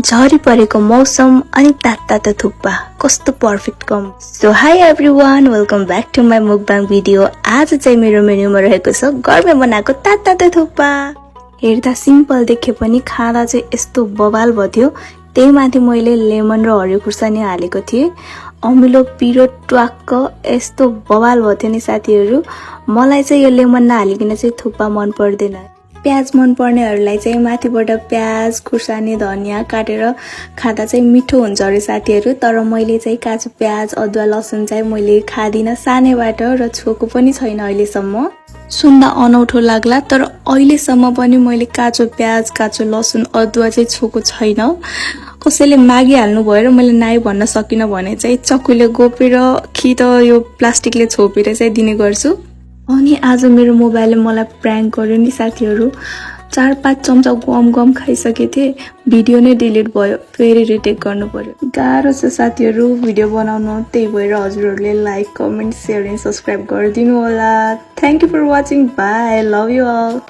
झरी परेको मौसम अनि तातो थुक्पा कस्तो पर्फेक्ट कम। So hi everyone, welcome back to my mukbang video. आज चाहिँ मेरो मेन्युमा रहेको छ घरमै बनाएको तातो थुक्पा। हेर्दा सिम्पल देखे पनि खाँदा चाहिँ यस्तो बवाल भयो। त्यही माथि मैले लेमन र हरियो खुर्सानी हालेको थिएँ। अमिलो पिरो ट्वाक्क यस्तो बवाल भयो नि साथीहरू। मलाई चाहिँ यो लेमन नहालिकन चाहिँ थुक्पा मन पर्दैन। प्याज मन पर्नेहरूलाई चाहिँ माथिबाट प्याज खुर्सानी धनिया काटेर खाँदा चाहिँ मिठो हुन्छ अरे साथीहरू। तर मैले चाहिँ काँचो प्याज अदुवा लसुन चाहिँ मैले खादिनँ सानैबाट र छोएको पनि छैन अहिलेसम्म। सुन्दा अनौठो लाग्ला तर अहिलेसम्म पनि मैले काँचो प्याज काँचो लसुन अदुवा चाहिँ छोएको छैन। कसैले मागिहाल्नु भयो र मैले नाइ भन्न सकिनँ भने चाहिँ चक्कुले गोपेर कि त यो प्लास्टिकले छोपेर चाहिँ दिने गर्छु। अनि आज मेरो मोबाइलले मलाई प्र्याङ्क गर्यो नि साथीहरू। 4-5 चम्चा गम खाइसकेको थिएँ, भिडियो नै डिलिट भयो। फेरि रिटेक गर्नु पर्यो। गाह्रो छ साथीहरू भिडियो बनाउनु। त्यही भएर हजुरहरूले like comment share and subscribe गरिदिनु होला। Thank you for watching. Bye, love you all.